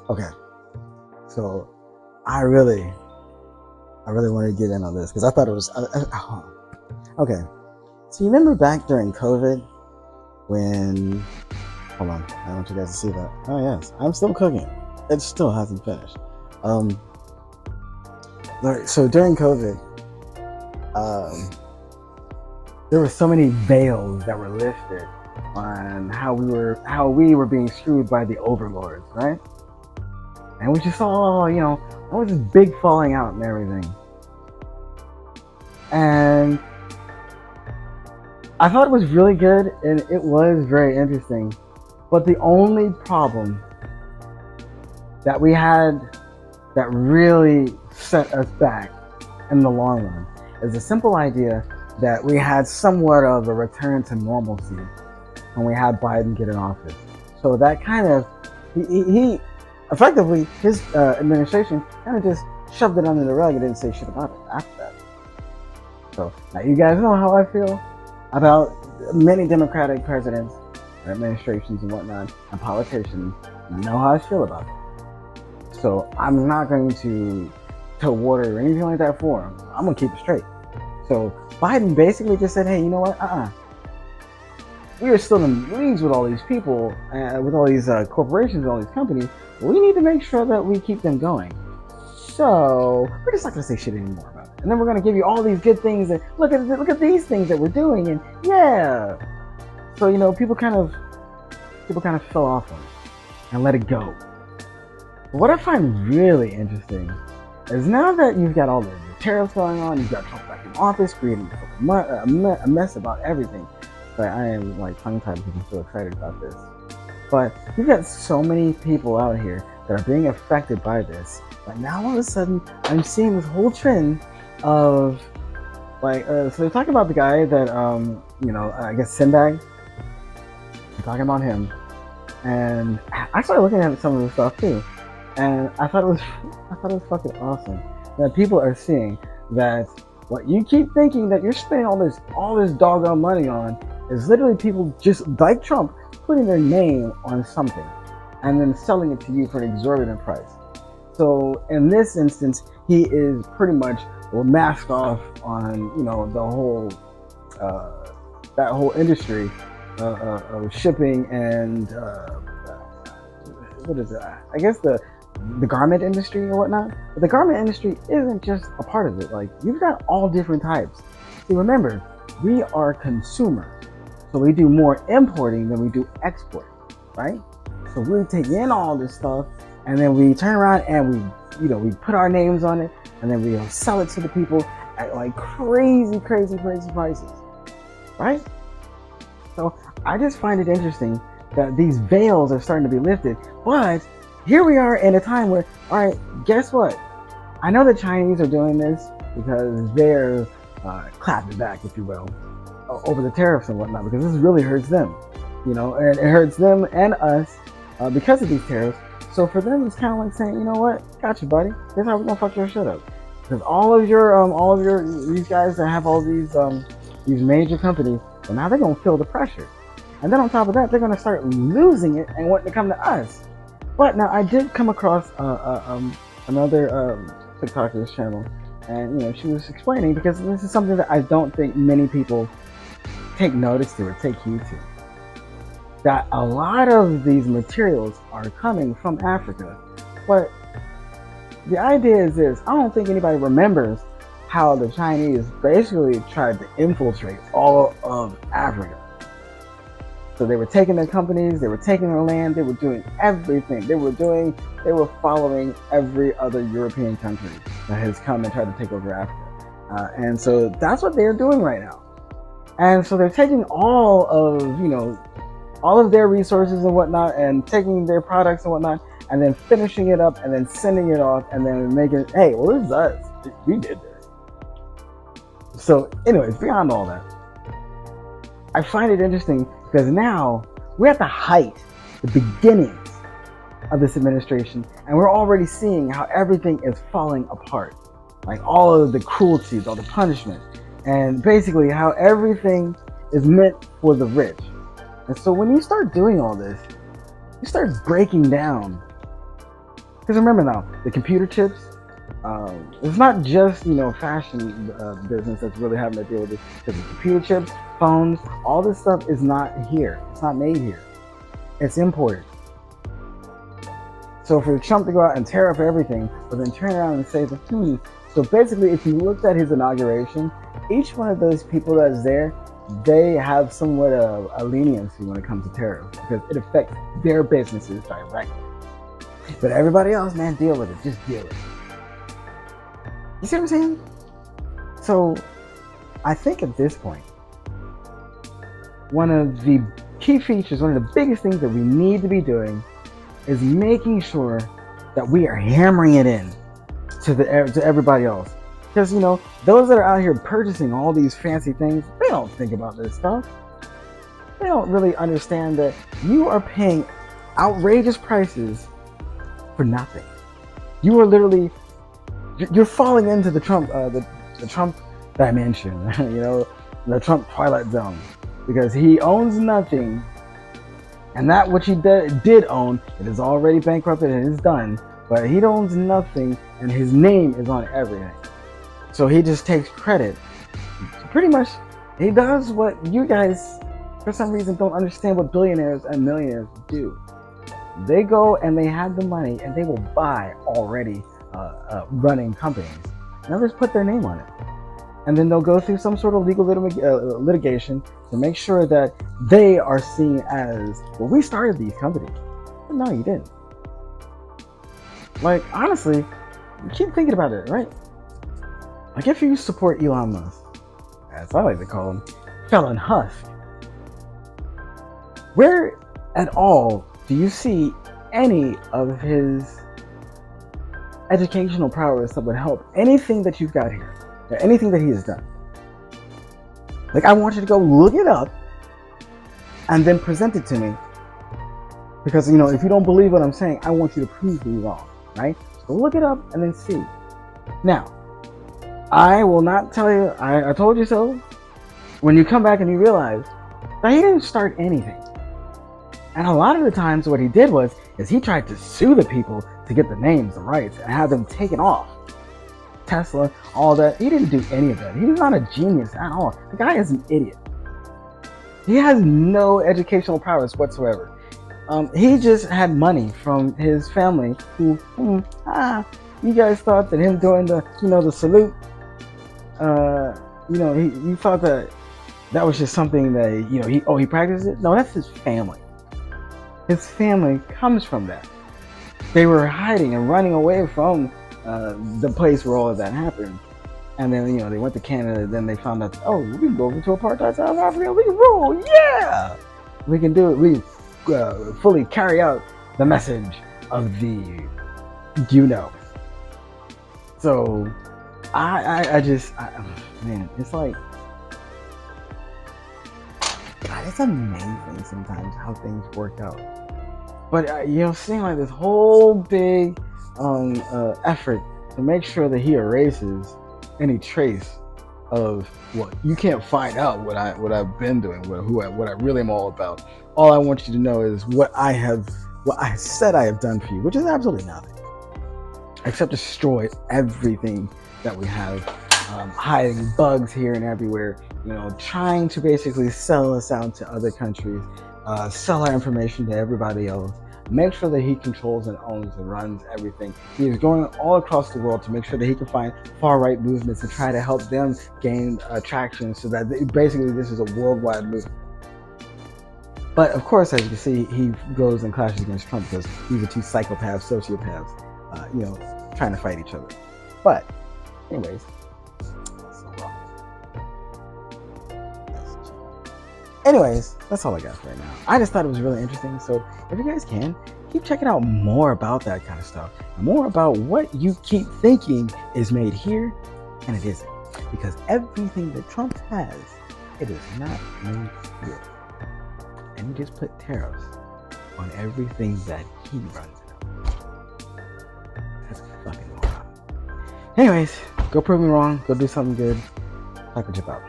Okay, so I really, I really want to get in on this because I thought it was. Okay, so you remember back during COVID when? Hold on, I want you guys to see that. Oh yes, I'm still cooking. It still hasn't finished. Um, so during COVID, um, there were so many veils that were lifted on how we were being screwed by the overlords, right? And we just saw, there was this big falling out and everything. And I thought it was really good and it was very interesting. But the only problem that we had that really set us back in the long run is the simple idea that we had somewhat of a return to normalcy when we had Biden get in office. So that kind of, he effectively, his administration kind of just shoved it under the rug and didn't say shit about it after that. So now you guys know how I feel about many Democratic presidents, administrations, and whatnot, and politicians. You know how I feel about them. So I'm not going to toe water or anything like that for him. I'm gonna keep it straight. So Biden basically just said, "Hey, you know what? We are still in leagues with all these people, with all these corporations, and all these companies. We need to make sure that we keep them going. So we're just not gonna say shit anymore about it. And then we're gonna give you all these good things. And look at these things that we're doing. And yeah, so people kind of fell off on it and let it go. But what I find really interesting is now that you've got all the tariffs going on, you've got Trump back in office, creating a mess about everything. But I am like tongue-tied because I'm so excited about this. But you've got so many people out here that are being affected by this. But now all of a sudden, I'm seeing this whole trend of so they're talking about the guy that I guess Sinbad. They're talking about him, and I started looking at some of the stuff too, and I thought it was fucking awesome that people are seeing that what you keep thinking that you're spending all this doggone money on is literally people just like Trump putting their name on something and then selling it to you for an exorbitant price. So in this instance, he is pretty much masked off on the whole that whole industry of shipping and what is it? I guess the garment industry or whatnot. But the garment industry isn't just a part of it. Like you've got all different types. See, remember, we are consumers, so we do more importing than we do exporting, right? So we take in all this stuff, and then we turn around and we put our names on it, and then we sell it to the people at like crazy prices, right? So I just find it interesting that these veils are starting to be lifted, but here we are in a time where, all right, guess what? I know the Chinese are doing this because they're clapping back, if you will, over the tariffs and whatnot, because this really hurts them, and it hurts them and us because of these tariffs. So for them, it's kind of like saying, you know what, gotcha, buddy. Here's how we're gonna fuck your shit up, because all of your these guys that have all these major companies, well, now they're gonna feel the pressure, and then on top of that, they're gonna start losing it and wanting to come to us. But now I did come across another TikToker's channel, and she was explaining, because this is something that I don't think many people take notice to or take heed to, that a lot of these materials are coming from Africa. But the idea is this: I don't think anybody remembers how the Chinese basically tried to infiltrate all of Africa. So they were taking their companies, they were taking their land, they were doing everything. They were following every other European country that has come and tried to take over Africa. And so that's what they're doing right now. And so they're taking all of their resources and whatnot, and taking their products and whatnot, and then finishing it up, and then sending it off, and then making, hey, well, this is us. We did this. So anyways, beyond all that, I find it interesting because now we're at the height, the beginnings of this administration, and we're already seeing how everything is falling apart. Like all of the cruelties, all the punishment, and basically how everything is meant for the rich. And so when you start doing all this, you start breaking down Because remember now, the computer chips, it's not just, fashion business that's really having to deal with it. Because the computer chips, phones, all this stuff is not here. It's not made here. It's imported. So for Trump to go out and tariff everything, but then turn around and say, So basically, if you looked at his inauguration, each one of those people that's there, they have somewhat of a leniency when it comes to tariffs because it affects their businesses directly. But everybody else, man, deal with it. Just deal with it. You see what I'm saying? So I think at this point, one of the key features, one of the biggest things that we need to be doing is making sure that we are hammering it in to everybody else. Because, those that are out here purchasing all these fancy things, they don't think about this stuff. They don't really understand that you are paying outrageous prices for nothing. You are literally, you're falling into the Trump dimension, the Trump twilight zone, because he owns nothing, and that which he did own, it is already bankrupted and it is done, but he owns nothing, and his name is on everything. So he just takes credit. Pretty much, he does what you guys, for some reason, don't understand what billionaires and millionaires do. They go and they have the money and they will buy already running companies. Now just put their name on it. And then they'll go through some sort of legal litigation to make sure that they are seen as, well, we started these companies. But no, you didn't. Like, honestly, you keep thinking about it, right? Like, if you support Elon Musk, as I like to call him, Felon Husk, where at all do you see any of his educational prowess that would help anything that you've got here, or anything that he has done? Like, I want you to go look it up and then present it to me, because if you don't believe what I'm saying, I want you to prove me wrong, right? So look it up and then see. Now, I will not tell you, I told you so, when you come back and you realize that he didn't start anything. And a lot of the times what he did is he tried to sue the people to get the names and rights and have them taken off. Tesla, all that. He didn't do any of that. He's not a genius at all. The guy is an idiot. He has no educational prowess whatsoever. He just had money from his family who, you guys thought that him doing the salute, you thought that was just something that, he practiced it? No, that's his family. His family comes from that. They were hiding and running away from the place where all of that happened. And then, they went to Canada. Then they found out, we can go over to apartheid South Africa. We can rule. Yeah! We can do it. We fully carry out the message of the, So, man, it's like, God, it's amazing sometimes how things work out. But seeing like this whole big effort to make sure that he erases any trace of what you can't find out what I've been doing, what I really am all about. All I want you to know is what I said I have done for you, which is absolutely nothing, except destroy everything that we have, hiding bugs here and everywhere, trying to basically sell us out to other countries, sell our information to everybody else, make sure that he controls and owns and runs everything. He is going all across the world to make sure that he can find far-right movements and try to help them gain traction, so that basically this is a worldwide movement. But of course, as you can see, he goes and clashes against Trump because these are two psychopaths, sociopaths, trying to fight each other. But anyways, that's all I got for right now. I just thought it was really interesting. So if you guys can, keep checking out more about that kind of stuff, and more about what you keep thinking is made here and it isn't. Because everything that Trump has, it is not made here. And he just put tariffs on everything that he runs it. That's fucking moron. Anyways, go prove me wrong. Go do something good. Talk with you about.